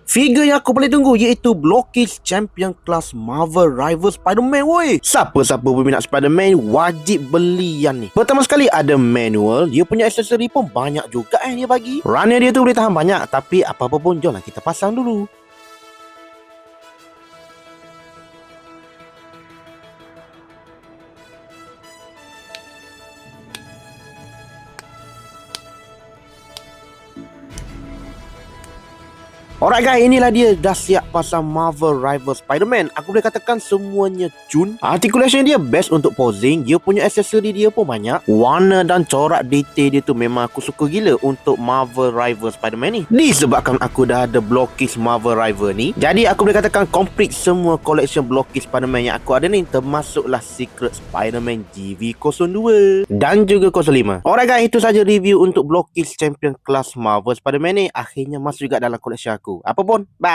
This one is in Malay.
Figure yang aku paling tunggu iaitu Blockage Champion Class Marvel Rivals Spider-Man woi. Siapa-siapa berminat Spider-Man wajib beli yang ni. Pertama sekali ada manual, dia punya aksesori pun banyak juga dia bagi. Runner dia tu boleh tahan banyak, tapi apa-apa pun jomlah kita pasang dulu. Alright guys, inilah dia dah siap pasang Marvel Rivals Spider-Man. Aku boleh katakan semuanya cun. Articulation dia best untuk posing. Dia punya aksesori dia pun banyak. Warna dan corak detail dia tu memang aku suka gila untuk Marvel Rivals Spider-Man ni. Disebabkan aku dah ada Blockage Marvel Rival ni, jadi aku boleh katakan complete semua collection Blockage Spider-Man yang aku ada ni, termasuklah Secret Spider-Man GV02 dan juga 05. Alright guys, itu saja review untuk Blockage Champion Class Marvel Spider-Man ni. Akhirnya masuk juga dalam collection aku. Apa pun, bye.